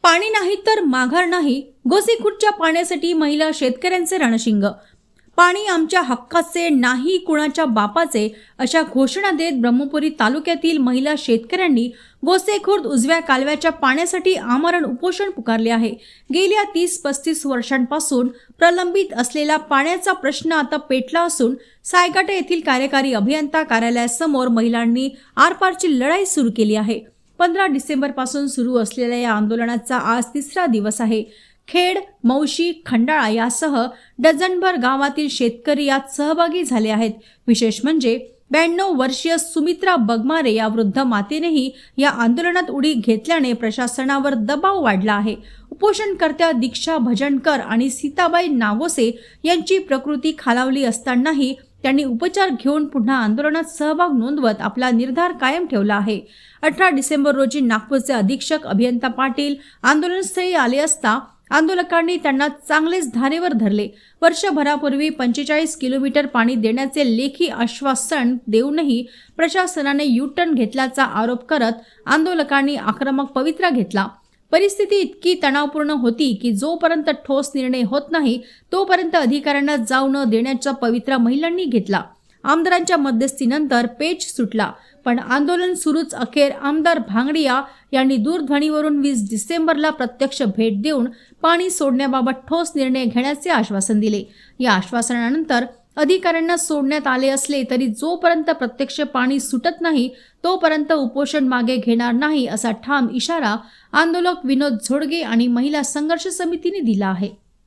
पाणी नाही तर माघार नाही, गोसीखुर्दच्या पाण्यासाठी महिला शेतकऱ्यांचे रणशिंग. पाणी आमच्या हक्काचे, नाही कुणाच्या बापाचे, अशा घोषणा देत ब्रह्मपुरी तालुक्यातील महिला शेतकऱ्यांनी गोसेखुर्द उजव्या कालव्याच्या पाण्यासाठी आमरण उपोषण पुकारले आहे. गेल्या 30-35 वर्षांपासून प्रलंबित असलेला पाण्याचा प्रश्न आता पेटला असून सायगाटे येथील कार्यकारी अभियंता कार्यालयासमोर महिलांनी आरपारची लढाई सुरू केली आहे. 15 डिसेंबरपासून सुरू असलेल्या या आंदोलनाचा आज 3रा दिवस आहे. खेड, मौशी, खंडाळा यासह डझनभर गावातील शेतकरी यात सहभागी झाले आहेत. विशेष म्हणजे 92 वर्षीय सुमित्रा बगमारे या वृद्ध मातेनेही या आंदोलनात उडी घेतल्याने प्रशासनावर दबाव वाढला आहे. उपोषणकर्त्या दीक्षा भजनकर आणि सीताबाई नागोसे यांची प्रकृती खालावली असतानाही त्यांनी उपचार घेऊन पुन्हा आंदोलनात सहभाग नोंदवत आपला निर्धार कायम ठेवला आहे. 18 डिसेंबर रोजी नागपूरचे अधीक्षक अभियंता पाटील आंदोलनस्थळी आले असता आंदोलकांनी त्यांना चांगलेच धारेवर धरले. वर्षभरापूर्वी 45 किलोमीटर पाणी देण्याचे लेखी आश्वासन देऊनही प्रशासनाने यू-टर्न घेतल्याचा आरोप करत आंदोलकांनी आक्रमक पवित्रा घेतला. परिस्थिती इतकी तणावपूर्ण होती की जोपर्यंत ठोस निर्णय होत नाही तोपर्यंत अधिकाऱ्यांना जाऊ न देण्याचा पवित्रा महिलांनी घेतला. आमदारांच्या मध्यस्थीनंतर पेच सुटला, पण आंदोलन सुरूच. अखेर आमदार भांगडिया यांनी दूरध्वनीवरून 20 डिसेंबरला प्रत्यक्ष भेट देऊन पाणी सोडण्याबाबत ठोस निर्णय घेण्याचे आश्वासन दिले. या आश्वासनानंतर अधिकाऱ्यांना सोडण्यात आले असले तरी जोपर्यंत प्रत्यक्ष पाणी सुटत नाही तोपर्यंत उपोषण मागे घेणार नाही, असा ठाम इशारा आंदोलक विनोद झोडगे आणि महिला संघर्ष समितीने दिला आहे.